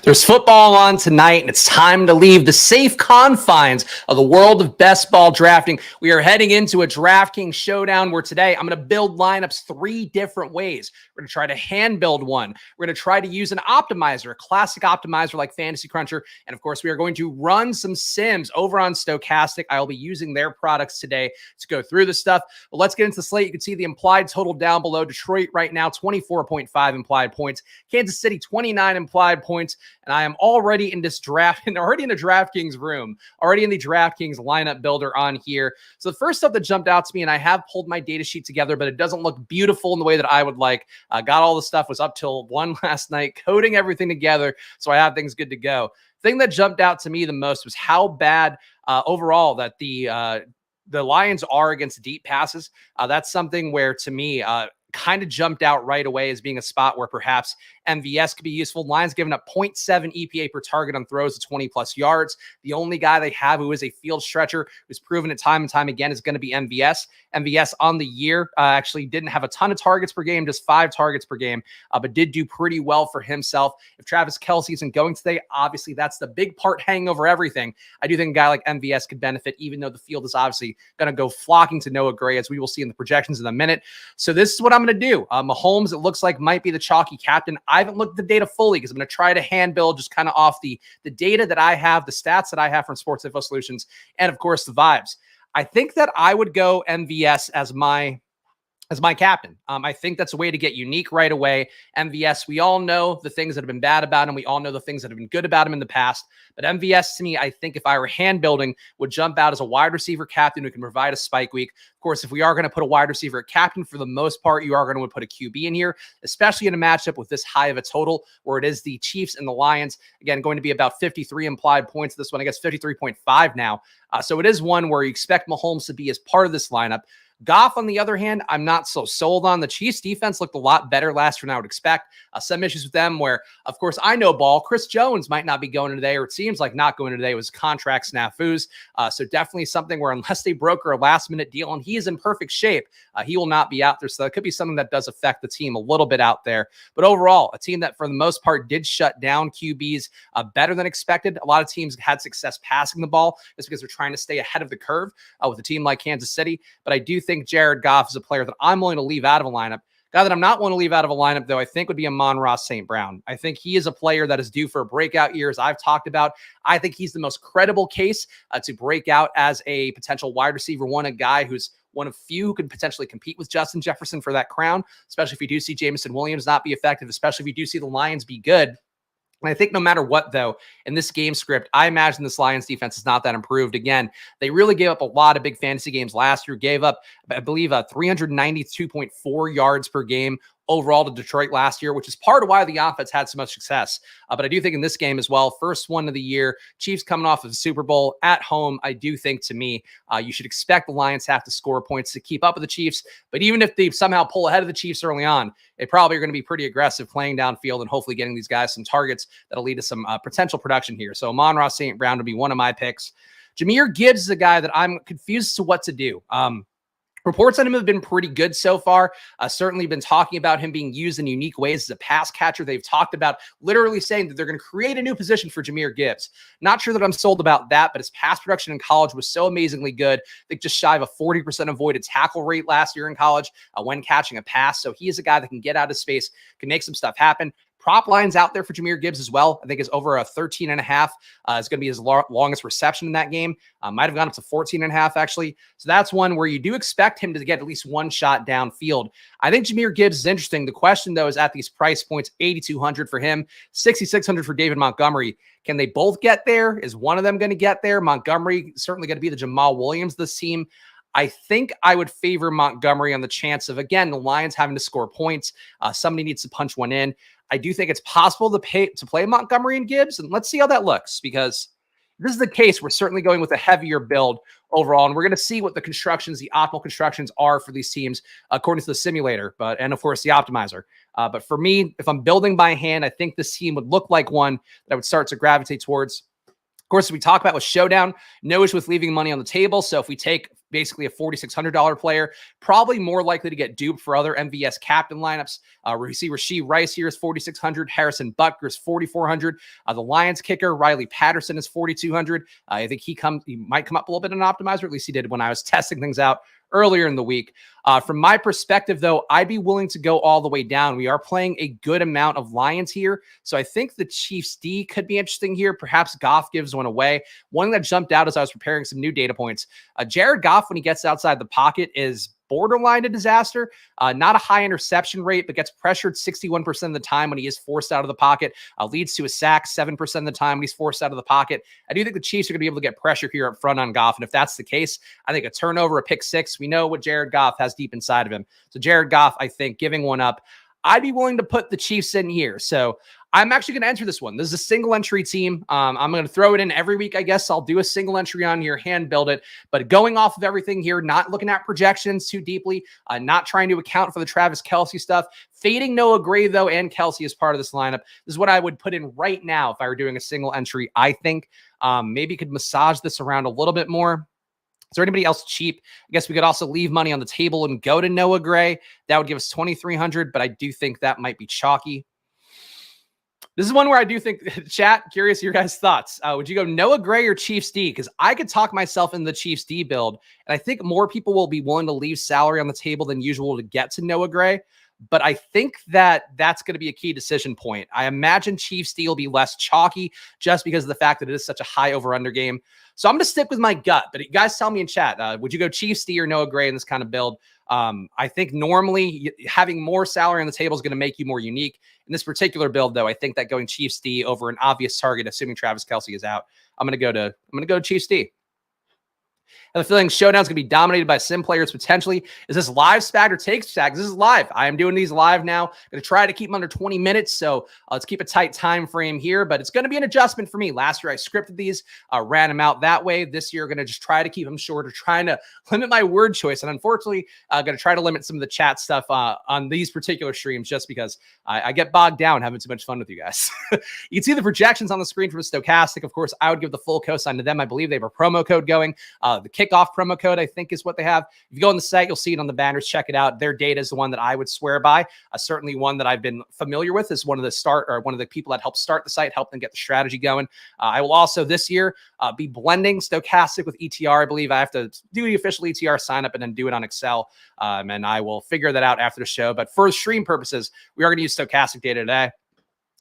There's football on tonight, and it's time to leave the safe confines of the world of best ball drafting. We are heading into a DraftKings Showdown where today I'm going to build lineups 3 different ways. We're going to try to hand build one. We're going to try to use an optimizer, a classic optimizer like Fantasy Cruncher. And of course, we are going to run some sims over on Stochastic. I'll be using their products today to go through this stuff. But let's get into the slate. You can see the implied total down below. Detroit right now, 24.5 implied points. Kansas City, 29 implied points. And I am already in this draft and already in the DraftKings room, already in the DraftKings lineup builder on here. So the first stuff that jumped out to me, and I have pulled my data sheet together, but it doesn't look beautiful in the way that I would like. Got all the stuff, was up till 1 last night, coding everything together. So I have things good to go. Thing that jumped out to me the most was how bad overall that the Lions are against deep passes. That's something where, to me, kind of jumped out right away as being a spot where perhaps MVS could be useful. Lions giving up 0.7 EPA per target on throws to 20-plus yards. The only guy they have who is a field stretcher, who's proven it time and time again, is going to be MVS. MVS on the year actually didn't have a ton of targets per game, just 5 targets per game, but did do pretty well for himself. If Travis Kelce isn't going today, obviously that's the big part hanging over everything. I do think a guy like MVS could benefit, even though the field is obviously going to go flocking to Noah Gray, as we will see in the projections in a minute. So this is what I'm going to do. Mahomes, it looks like, might be the chalky captain. I haven't looked at the data fully because I'm going to try to hand build just kind of off the data that I have, the stats that I have from Sports Info Solutions, and of course the vibes. I think that I would go MVS as my captain. I think that's a way to get unique right away. MVS, we all know the things that have been bad about him. We all know the things that have been good about him in the past. But MVS, to me, I think if I were hand building, would jump out as a wide receiver captain who can provide a spike week. Of course, if we are going to put a wide receiver at captain, for the most part, you are going to put a QB in here, especially in a matchup with this high of a total, where it is the Chiefs and the Lions. Again, going to be about 53 implied points. This one, I guess 53.5 now. So it is one where you expect Mahomes to be as part of this lineup. Goff, on the other hand, I'm not so sold on. The Chiefs defense looked a lot better last year than I would expect. Some issues with them where, of course, I know ball. Chris Jones might not be going today, or it seems like not going today. It was contract snafus. So definitely something where, unless they broker a last-minute deal, and he is in perfect shape, he will not be out there. So that could be something that does affect the team a little bit out there. But overall, a team that for the most part did shut down QBs better than expected. A lot of teams had success passing the ball just because they're trying to stay ahead of the curve with a team like Kansas City. But I do think Jared Goff is a player that I'm willing to leave out of a lineup. Guy that I'm not willing to leave out of a lineup, though, I think would be Amon-Ra St. Brown. I think he is a player that is due for a breakout year, as I've talked about. I think he's the most credible case to break out as a potential wide receiver one, a guy who's one of few who could potentially compete with Justin Jefferson for that crown, especially if you do see Jameson Williams not be effective, especially if you do see the Lions be good. And I think no matter what, though, in this game script, I imagine this Lions defense is not that improved. Again, they really gave up a lot of big fantasy games last year, gave up, I believe, 392.4 yards per game overall to Detroit last year, which is part of why the offense had so much success. But I do think in this game as well, first one of the year, Chiefs coming off of the Super Bowl at home, I do think, to me, you should expect the Lions have to score points to keep up with the Chiefs. But even if they somehow pull ahead of the Chiefs early on, they probably are going to be pretty aggressive playing downfield and hopefully getting these guys some targets that'll lead to some potential production here. So Amon-Ra St. Brown would be one of my picks. Jahmyr Gibbs is a guy that I'm confused to what to do. Reports on him have been pretty good so far. Certainly been talking about him being used in unique ways as a pass catcher. They've talked about literally saying that they're going to create a new position for Jahmyr Gibbs. Not sure that I'm sold about that, but his pass production in college was so amazingly good. I think just shy of a 40% avoided tackle rate last year in college when catching a pass. So he is a guy that can get out of space, can make some stuff happen. Prop lines out there for Jahmyr Gibbs as well. I think is over a 13.5. It's going to be his longest reception in that game. Might have gone up to 14.5, actually. So that's one where you do expect him to get at least one shot downfield. I think Jahmyr Gibbs is interesting. The question, though, is at these price points, $8,200 for him, $6,600 for David Montgomery. Can they both get there? Is one of them going to get there? Montgomery certainly going to be the Jamal Williams of this team. I think I would favor Montgomery on the chance of, again, the Lions having to score points. Somebody needs to punch one in. I do think it's possible to play Montgomery and Gibbs, and let's see how that looks, because if this is the case, we're certainly going with a heavier build overall, and we're going to see what the optimal constructions are for these teams according to the simulator, and of course the optimizer. But for me, if I'm building by hand, I think this team would look like one that I would start to gravitate towards. Of course, as we talk about with Showdown, no issue with leaving money on the table. So if we take basically a $4,600 player, probably more likely to get duped for other MVS captain lineups. We see Rashee Rice here is 4,600. Harrison Butker is 4,400. The Lions kicker, Riley Patterson, is 4,200. I think he might come up a little bit in an optimizer. At least he did when I was testing things out earlier in the week. From my perspective, though, I'd be willing to go all the way down. We are playing a good amount of Lions here. So I think the Chiefs D could be interesting here. Perhaps Goff gives one away. One that jumped out as I was preparing some new data points. Jared Goff, when he gets outside the pocket, is borderline a disaster. Not a high interception rate, but gets pressured 61% of the time when he is forced out of the pocket. Leads to a sack 7% of the time when he's forced out of the pocket. I do think the Chiefs are going to be able to get pressure here up front on Goff. And if that's the case, I think a turnover, a pick six, we know what Jared Goff has deep inside of him. So Jared Goff, I think, giving one up, I'd be willing to put the Chiefs in here. So I'm actually going to enter this one. This is a single entry team. I'm going to throw it in every week. I guess I'll do a single entry on here, hand build it, but going off of everything here, not looking at projections too deeply, not trying to account for the Travis Kelce stuff, fading Noah Gray though, and Kelce as part of this lineup. This is what I would put in right now if I were doing a single entry. I think maybe could massage this around a little bit more. Is there anybody else cheap? I guess we could also leave money on the table and go to Noah Gray. That would give us 2,300, but I do think that might be chalky. This is one where I do think, chat, curious your guys' thoughts. Would you go Noah Gray or Chiefs D? Because I could talk myself in the Chiefs D build, and I think more people will be willing to leave salary on the table than usual to get to Noah Gray. But I think that that's going to be a key decision point. I imagine Chiefs D will be less chalky just because of the fact that it is such a high over-under game. So I'm going to stick with my gut. But you guys tell me in chat, would you go Chiefs D or Noah Gray in this kind of build? I think normally having more salary on the table is going to make you more unique. In this particular build, though, I think that going Chiefs D over an obvious target, assuming Travis Kelce is out, I'm going to go Chiefs D. I have a feeling Showdown's going to be dominated by sim players potentially. Is this live Spag or take Spags? This is live. I am doing these live now. Going to try to keep them under 20 minutes, so let's keep a tight time frame here, but it's going to be an adjustment for me. Last year, I scripted these, ran them out that way. This year, going to just try to keep them shorter, trying to limit my word choice, and unfortunately, going to try to limit some of the chat stuff on these particular streams just because I get bogged down having too much fun with you guys. You can see the projections on the screen from Stochastic. Of course, I would give the full cosign to them. I believe they have a promo code going. The kickoff promo code, I think, is what they have. If you go on the site, you'll see it on the banners. Check it out. Their data is the one that I would swear by. Certainly one that I've been familiar with is one of the people that helped start the site, helped them get the strategy going. I will also this year be blending Stochastic with ETR. I believe I have to do the official ETR sign up and then do it on Excel. And I will figure that out after the show. But for stream purposes, we are going to use Stochastic data today.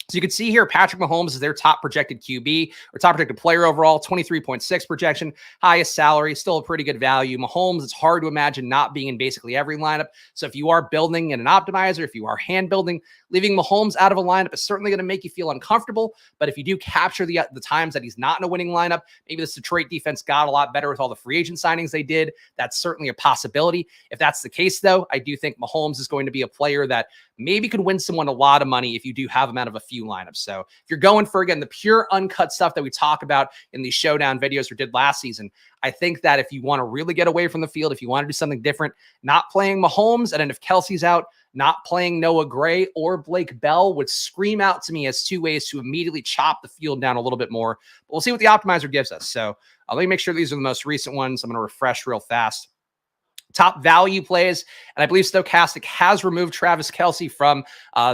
So you can see here, Patrick Mahomes is their top projected QB or top projected player overall, 23.6 projection, highest salary, still a pretty good value. Mahomes, it's hard to imagine not being in basically every lineup. So if you are building in an optimizer, if you are hand building, leaving Mahomes out of a lineup is certainly going to make you feel uncomfortable. But if you do capture the times that he's not in a winning lineup, maybe this Detroit defense got a lot better with all the free agent signings they did. That's certainly a possibility. If that's the case, though, I do think Mahomes is going to be a player that maybe could win someone a lot of money if you do have him out of a few lineups. So if you're going for, again, the pure uncut stuff that we talk about in these showdown videos or did last season, I think that if you want to really get away from the field, if you want to do something different, not playing Mahomes, and then if Kelce's out, not playing Noah Gray or Blake Bell would scream out to me as two ways to immediately chop the field down a little bit more. But we'll see what the optimizer gives us. So let me make sure these are the most recent ones. I'm going to refresh real fast. Top value plays, and I believe Stochastic has removed Travis Kelce from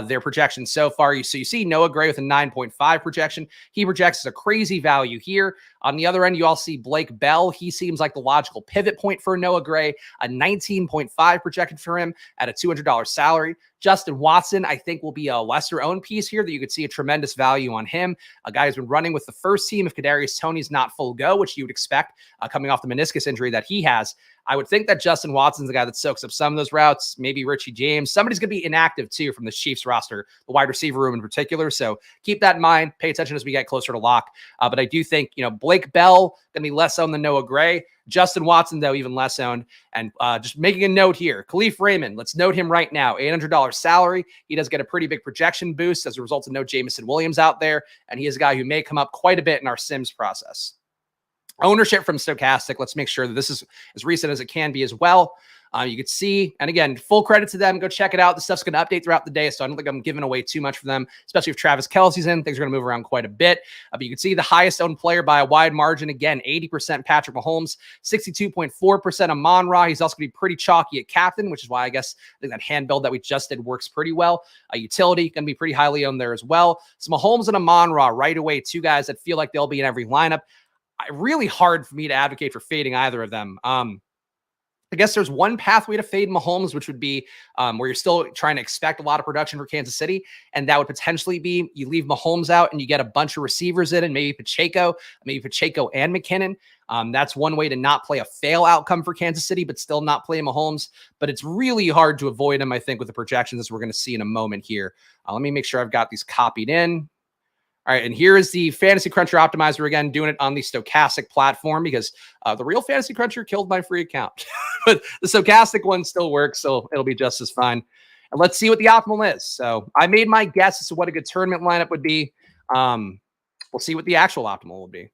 their projection so far. You see Noah Gray with a 9.5 projection. He projects as a crazy value here. On the other end, you all see Blake Bell. He seems like the logical pivot point for Noah Gray, a 19.5 projected for him at a $200 salary. Justin Watson, I think, will be a lesser owned piece here that you could see a tremendous value on him. A guy who's been running with the first team if Kadarius Toney's not full go, which you would expect coming off the meniscus injury that he has. I would think that Justin Watson's the guy that soaks up some of those routes, maybe Richie James. Somebody's going to be inactive, too, from the Chiefs roster, the wide receiver room in particular. So keep that in mind. Pay attention as we get closer to lock. But I do think, Blake Bell going to be less owned than Noah Gray. Justin Watson, though, even less owned. And just making a note here, Khalif Raymond, let's note him right now, $800 salary. He does get a pretty big projection boost as a result of no Jameson Williams out there. And he is a guy who may come up quite a bit in our Sims process. Ownership from Stochastic. Let's make sure that this is as recent as it can be as well. You could see, and again, full credit to them. Go check it out. The stuff's going to update throughout the day, so I don't think I'm giving away too much for them, especially if Travis Kelce's in. Things are going to move around quite a bit. But you can see the highest owned player by a wide margin. Again, 80% Patrick Mahomes, 62.4% Amon-Ra. He's also going to be pretty chalky at captain, which is why I think that hand build that we just did works pretty well. Utility going to be pretty highly owned there as well. So Mahomes and Amon-Ra right away, two guys that feel like they'll be in every lineup. Really hard for me to advocate for fading either of them. I guess there's one pathway to fade Mahomes, which would be where you're still trying to expect a lot of production for Kansas City. And that would potentially be you leave Mahomes out and you get a bunch of receivers in and maybe Pacheco and McKinnon. That's one way to not play a fail outcome for Kansas City, but still not play Mahomes. But it's really hard to avoid him, I think, with the projections as we're going to see in a moment here. Let me make sure I've got these copied in. All right, and here is the Fantasy Cruncher Optimizer again, doing it on the Stochastic platform because the real Fantasy Cruncher killed my free account. But the Stochastic one still works, so it'll be just as fine. And let's see what the optimal is. So I made my guess as to what a good tournament lineup would be. We'll see what the actual optimal will be.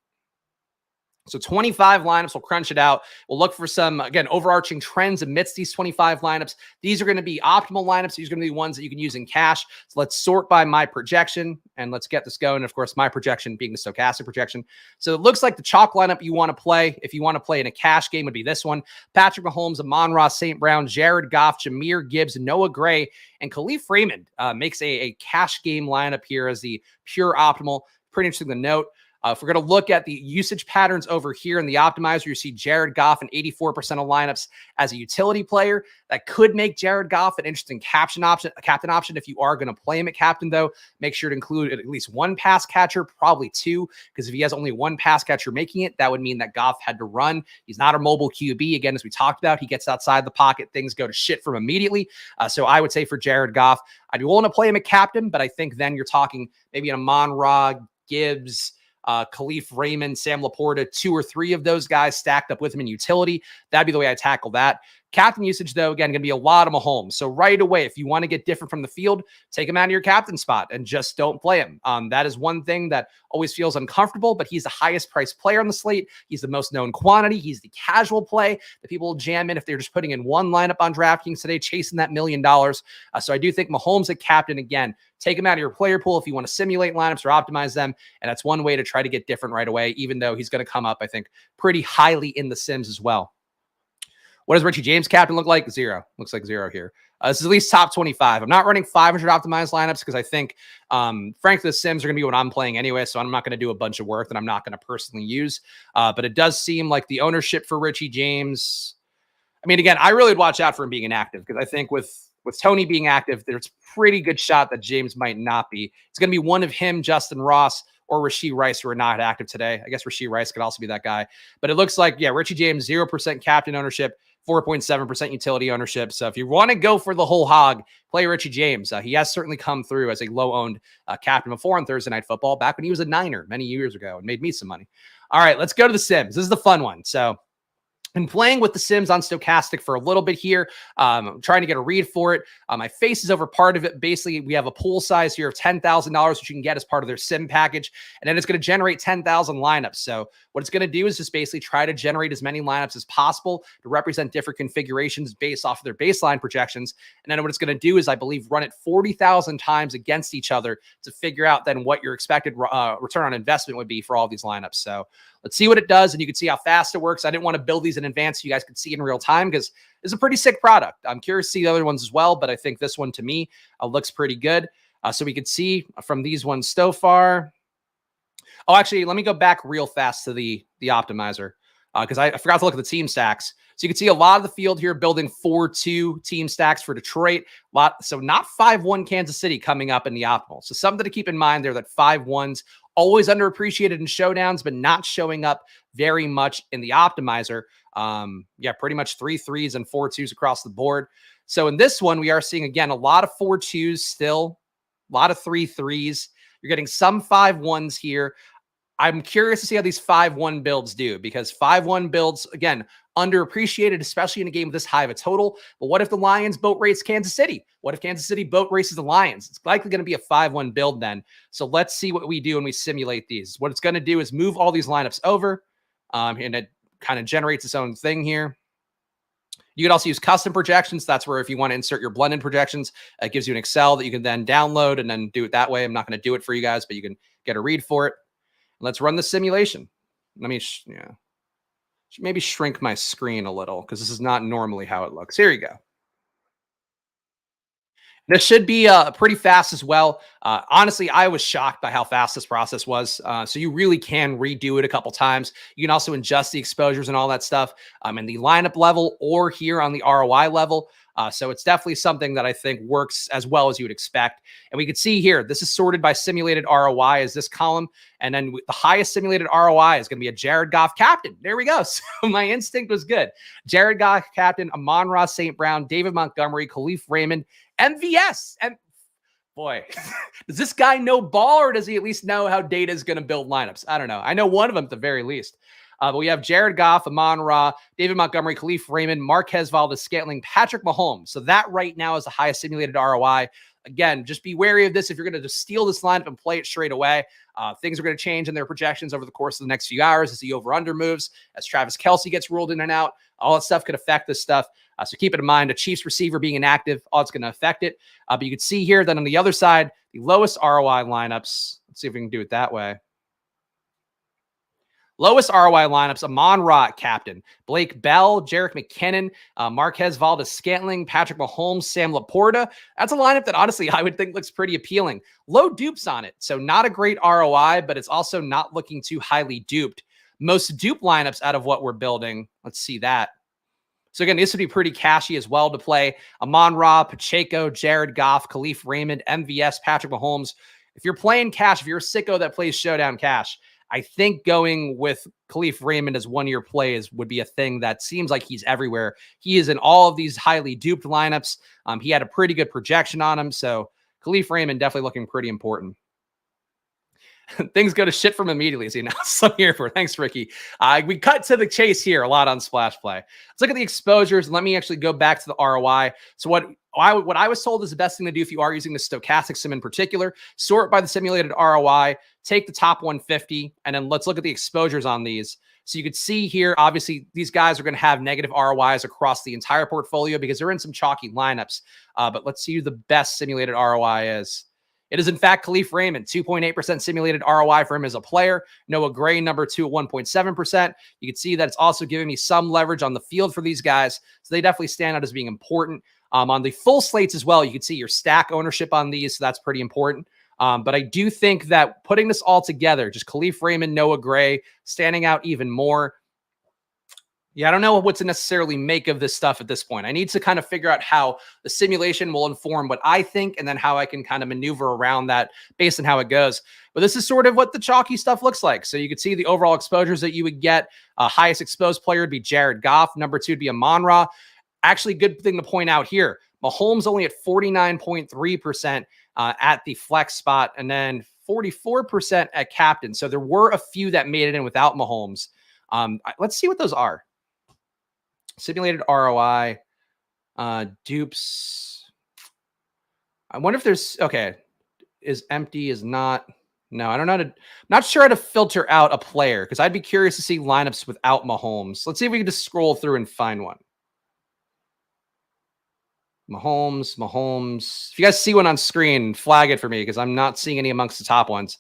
So 25 lineups, we'll crunch it out. We'll look for some, again, overarching trends amidst these 25 lineups. These are going to be optimal lineups. These are going to be ones that you can use in cash. So let's sort by my projection and let's get this going. Of course, my projection being the Stochastic projection. So it looks like the chalk lineup you want to play, if you want to play in a cash game, would be this one. Patrick Mahomes, Amon-Ra, St. Brown, Jared Goff, Jahmyr Gibbs, Noah Gray, and Khalif Raymond makes a cash game lineup here as the pure optimal. Pretty interesting to note. If we're going to look at the usage patterns over here in the optimizer, you see Jared Goff in 84% of lineups as a utility player. That could make Jared Goff an interesting captain option. If you are going to play him at captain, though, make sure to include at least one pass catcher, probably two, because if he has only one pass catcher making it, that would mean that Goff had to run. He's not a mobile QB. Again, as we talked about, he gets outside the pocket. Things go to shit from immediately. So I would say for Jared Goff, I'd be willing to play him at captain, but I think then you're talking maybe an Amon-Ra, Gibbs, Khalif Raymond, Sam Laporta, 2 or 3 of those guys stacked up with him in utility. That'd be the way I tackle that. Captain usage, though, again, going to be a lot of Mahomes. So right away, if you want to get different from the field, take him out of your captain spot and just don't play him. That is one thing that always feels uncomfortable, but he's the highest priced player on the slate. He's the most known quantity. He's the casual play that people will jam in if they're just putting in one lineup on DraftKings today, chasing that $1 million. So I do think Mahomes at captain, again, take him out of your player pool if you want to simulate lineups or optimize them. And that's one way to try to get different right away, even though he's going to come up, I think, pretty highly in the sims as well. What does Richie James captain look like? 0. Looks like 0 here. This is at least top 25. I'm not running 500 optimized lineups because I think, frankly, the sims are going to be what I'm playing anyway, so I'm not going to do a bunch of work that I'm not going to personally use. But it does seem like the ownership for Richie James, I mean, again, I really would watch out for him being inactive because I think with Tony being active, there's a pretty good shot that James might not be. It's going to be one of him, Justin Ross, or Rashee Rice, who are not active today. I guess Rashee Rice could also be that guy. But it looks like, yeah, Richie James, 0% captain ownership, 4.7% utility ownership. So if you want to go for the whole hog, play Richie James. He has certainly come through as a low-owned captain before on Thursday Night Football, back when he was a Niner many years ago and made me some money. All right, let's go to the sims. This is the fun one. So been playing with the sims on Stochastic for a little bit here. I'm trying to get a read for it. My face is over part of it. Basically, we have a pool size here of $10,000, which you can get as part of their sim package. And then it's going to generate 10,000 lineups. So what it's going to do is just basically try to generate as many lineups as possible to represent different configurations based off of their baseline projections. And then what it's going to do is, I believe, run it 40,000 times against each other to figure out then what your expected return on investment would be for all these lineups. So let's see what it does, and you can see how fast it works. I didn't want to build these in advance so you guys could see in real time because it's a pretty sick product. I'm curious to see the other ones as well, but I think this one, to me, looks pretty good. So we could see from these ones so far. Oh, actually, let me go back real fast to the optimizer because I forgot to look at the team stacks. So you can see a lot of the field here building 4-2 team stacks for Detroit. So not 5-1 Kansas City coming up in the optimal. So something to keep in mind there, that 5-1s always underappreciated in showdowns, but not showing up very much in the optimizer. Yeah, pretty much 3 3s and 4 2s across the board. So in this one, we are seeing, again, a lot of 4 2s still, a lot of 3 3s. You're getting some 5-1s here. I'm curious to see how these 5-1 builds do because 5-1 builds, again, underappreciated, especially in a game with this high of a total. But what if the Lions boat race Kansas City? What if Kansas City boat races the Lions? It's likely going to be a 5-1 build then. So let's see what we do when we simulate these. What it's going to do is move all these lineups over, and it kind of generates its own thing here. You can also use custom projections. That's where if you want to insert your blended projections, it gives you an Excel that you can then download and then do it that way. I'm not going to do it for you guys, but you can get a read for it. Let's run the simulation. Let me, maybe shrink my screen a little because this is not normally how it looks. Here you go. This should be pretty fast as well. Honestly, I was shocked by how fast this process was. So you really can redo it a couple times. You can also adjust the exposures and all that stuff in the lineup level or here on the ROI level. So it's definitely something that I think works as well as you would expect. And we can see here, this is sorted by simulated ROI as this column. And then the highest simulated ROI is going to be a Jared Goff captain. There we go. So my instinct was good. Jared Goff captain, Amon-Ra St. Brown, David Montgomery, Khalif Raymond, MVS. And boy, does this guy know ball or does he at least know how data is going to build lineups? I don't know. I know one of them at the very least. But we have Jared Goff, Amon-Ra, David Montgomery, Khalif Raymond, Marquez Valdes-Scantling, Patrick Mahomes. So that right now is the highest simulated ROI. Again, just be wary of this. If you're going to just steal this lineup and play it straight away, things are going to change in their projections over the course of the next few hours as the over-under moves, as Travis Kelce gets ruled in and out. All that stuff could affect this stuff. So keep it in mind, a Chiefs receiver being inactive, all it's going to affect it. But you can see here that on the other side, the lowest ROI lineups, let's see if we can do it that way. Lowest ROI lineups, Amon-Ra captain, Blake Bell, Jerick McKinnon, Marquez Valdes-Scantling, Patrick Mahomes, Sam Laporta. That's a lineup that honestly I would think looks pretty appealing. Low dupes on it, so not a great ROI, but it's also not looking too highly duped. Most dupe lineups out of what we're building, let's see that. So again, this would be pretty cashy as well to play. Amon-Ra, Pacheco, Jared Goff, Khalif Raymond, MVS, Patrick Mahomes. If you're playing cash, if you're a sicko that plays Showdown Cash, I think going with Khalif Raymond as one-year plays would be a thing that seems like he's everywhere. He is in all of these highly duped lineups. He had a pretty good projection on him. So Khalif Raymond definitely looking pretty important. Things go to shit from immediately, as he announced. I'm here for. Thanks, Ricky. We cut to the chase here a lot on Splash Play. Let's look at the exposures. Let me actually go back to the ROI. So what I was told is the best thing to do if you are using the stochastic sim in particular, sort by the simulated ROI, take the top 150, and then let's look at the exposures on these. So you could see here, obviously, these guys are going to have negative ROIs across the entire portfolio because they're in some chalky lineups. But let's see who the best simulated ROI is. It is, in fact, Khalif Raymond, 2.8% simulated ROI for him as a player. Noah Gray, number 2 at 1.7%. You can see that it's also giving me some leverage on the field for these guys. So they definitely stand out as being important. On the full slates as well, you can see your stack ownership on these. So that's pretty important. But I do think that putting this all together, just Khalif Raymond, Noah Gray, standing out even more. Yeah, I don't know what to necessarily make of this stuff at this point. I need to kind of figure out how the simulation will inform what I think and then how I can kind of maneuver around that based on how it goes. But this is sort of what the chalky stuff looks like. So you can see the overall exposures that you would get. Highest exposed player would be Jared Goff. Number 2 would be Amon-Ra. Actually, good thing to point out here. Mahomes only at 49.3% at the flex spot and then 44% at captain. So there were a few that made it in without Mahomes. Let's see what those are. Simulated ROI, dupes. I wonder if there's, okay, is empty, is not. No, I don't know. Not sure how to filter out a player because I'd be curious to see lineups without Mahomes. Let's see if we can just scroll through and find one. Mahomes. If you guys see one on screen, flag it for me because I'm not seeing any amongst the top ones.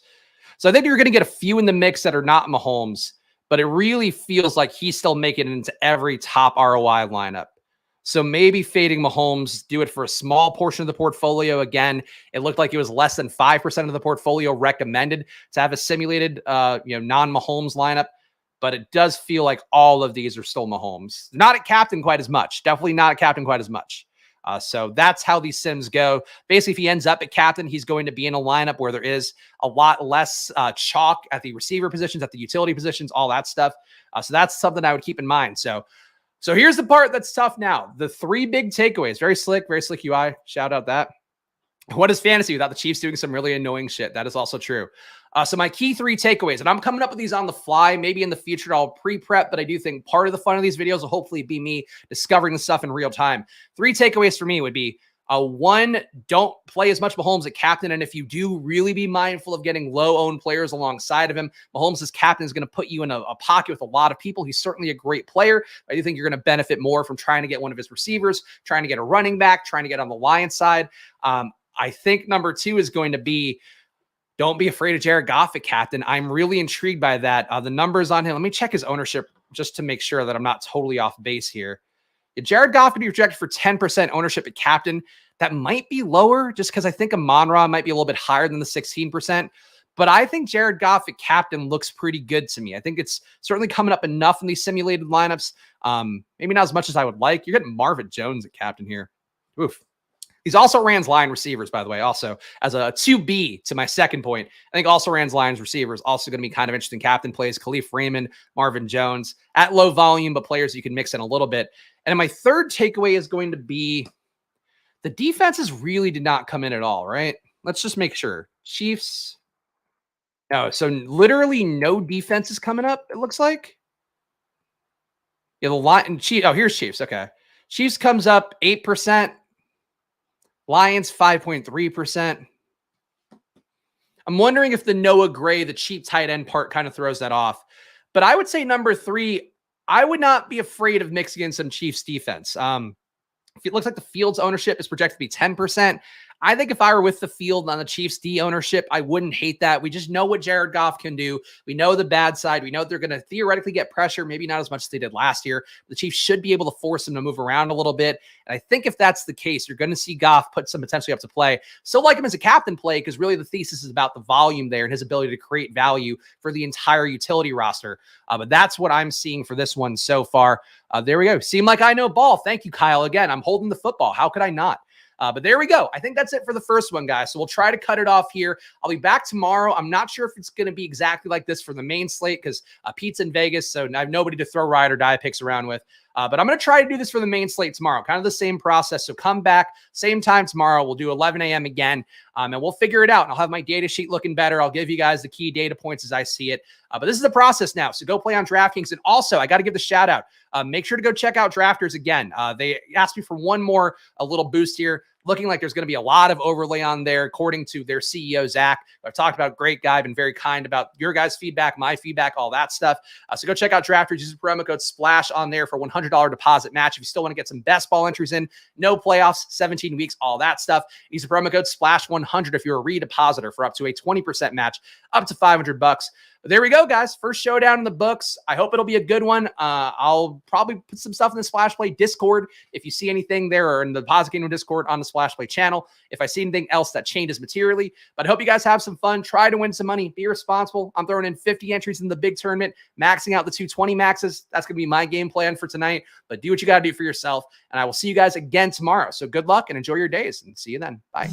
So I think you're going to get a few in the mix that are not Mahomes, but it really feels like he's still making it into every top ROI lineup. So maybe fading Mahomes, do it for a small portion of the portfolio. Again, it looked like it was less than 5% of the portfolio recommended to have a simulated, non-Mahomes lineup. But it does feel like all of these are still Mahomes. Not at captain quite as much. Definitely not at captain quite as much. So that's how these sims go. Basically, if he ends up at captain, he's going to be in a lineup where there is a lot less chalk at the receiver positions, at the utility positions, all that stuff. So that's something I would keep in mind. So here's the part that's tough now. The 3 big takeaways. Very slick UI. Shout out that. What is fantasy without the Chiefs doing some really annoying shit? That is also true. So my key 3 takeaways, and I'm coming up with these on the fly. Maybe in the future I'll pre-prep, but I do think part of the fun of these videos will hopefully be me discovering the stuff in real time. 3 takeaways for me would be One, don't play as much Mahomes at captain. And if you do, really be mindful of getting low-owned players alongside of him. Mahomes as captain is going to put you in a pocket with a lot of people. He's certainly a great player. I do think you're going to benefit more from trying to get one of his receivers, trying to get a running back, trying to get on the Lions side. I think number 2 is going to be, don't be afraid of Jared Goff at captain. I'm really intrigued by that. The numbers on him, let me check his ownership just to make sure that I'm not totally off base here. Jared Goff could be projected for 10% ownership at captain. That might be lower just because I think Amon-Ra might be a little bit higher than the 16%. But I think Jared Goff at captain looks pretty good to me. I think it's certainly coming up enough in these simulated lineups. Maybe not as much as I would like. You're getting Marvin Jones at captain here. Oof. He's also Rams Lion receivers, by the way, also as a 2B to my second point. I think also Rams Lions receivers also going to be kind of interesting captain plays. Khalif Raymond, Marvin Jones at low volume, but players you can mix in a little bit. And my third takeaway is going to be the defenses really did not come in at all, right? Let's just make sure. Chiefs. No, so literally no defense is coming up, it looks like. Yeah, the line. Oh, here's Chiefs. Okay. Chiefs comes up 8%. Lions 5.3%. I'm wondering if the Noah Gray, the cheap tight end part kind of throws that off. But I would say number 3, I would not be afraid of mixing in some Chiefs defense. It looks like the Fields ownership is projected to be 10%. I think if I were with the field on the Chiefs D ownership, I wouldn't hate that. We just know what Jared Goff can do. We know the bad side. We know they're going to theoretically get pressure, maybe not as much as they did last year. The Chiefs should be able to force him to move around a little bit. And I think if that's the case, you're going to see Goff put some potentially up to play. Still like him as a captain play because really the thesis is about the volume there and his ability to create value for the entire utility roster. But that's what I'm seeing for this one so far. There we go. Seem like I know ball. Thank you, Kyle. Again, I'm holding the football. How could I not? But there we go. I think that's it for the first one, guys. So we'll try to cut it off here. I'll be back tomorrow. I'm not sure if it's going to be exactly like this for the main slate because Pete's in Vegas, so I have nobody to throw ride or die picks around with. But I'm going to try to do this for the main slate tomorrow. Kind of the same process. So come back, same time tomorrow. We'll do 11 a.m. again, and we'll figure it out. And I'll have my data sheet looking better. I'll give you guys the key data points as I see it. But this is the process now. So go play on DraftKings. And also, I got to give the shout out. Make sure to go check out Drafters again. They asked me for one more little boost here. Looking like there's going to be a lot of overlay on there, according to their CEO, Zach. I've talked about, great guy, been very kind about your guys' feedback, my feedback, all that stuff. So go check out Drafters. Use the promo code SPLASH on there for $100 deposit match. If you still want to get some best ball entries in, no playoffs, 17 weeks, all that stuff. Use the promo code SPLASH100 if you're a redepositor for up to a 20% match, up to $500. But there we go, guys. First showdown in the books. I hope it'll be a good one. I'll probably put some stuff in the Splash Play Discord. If you see anything there, or in the Deposit Kingdom Discord on the Splash Play channel, if I see anything else that changes materially. But I hope you guys have some fun. Try to win some money. Be responsible. I'm throwing in 50 entries in the big tournament, maxing out the 220 maxes. That's going to be my game plan for tonight. But do what you got to do for yourself. And I will see you guys again tomorrow. So good luck and enjoy your days. And see you then. Bye.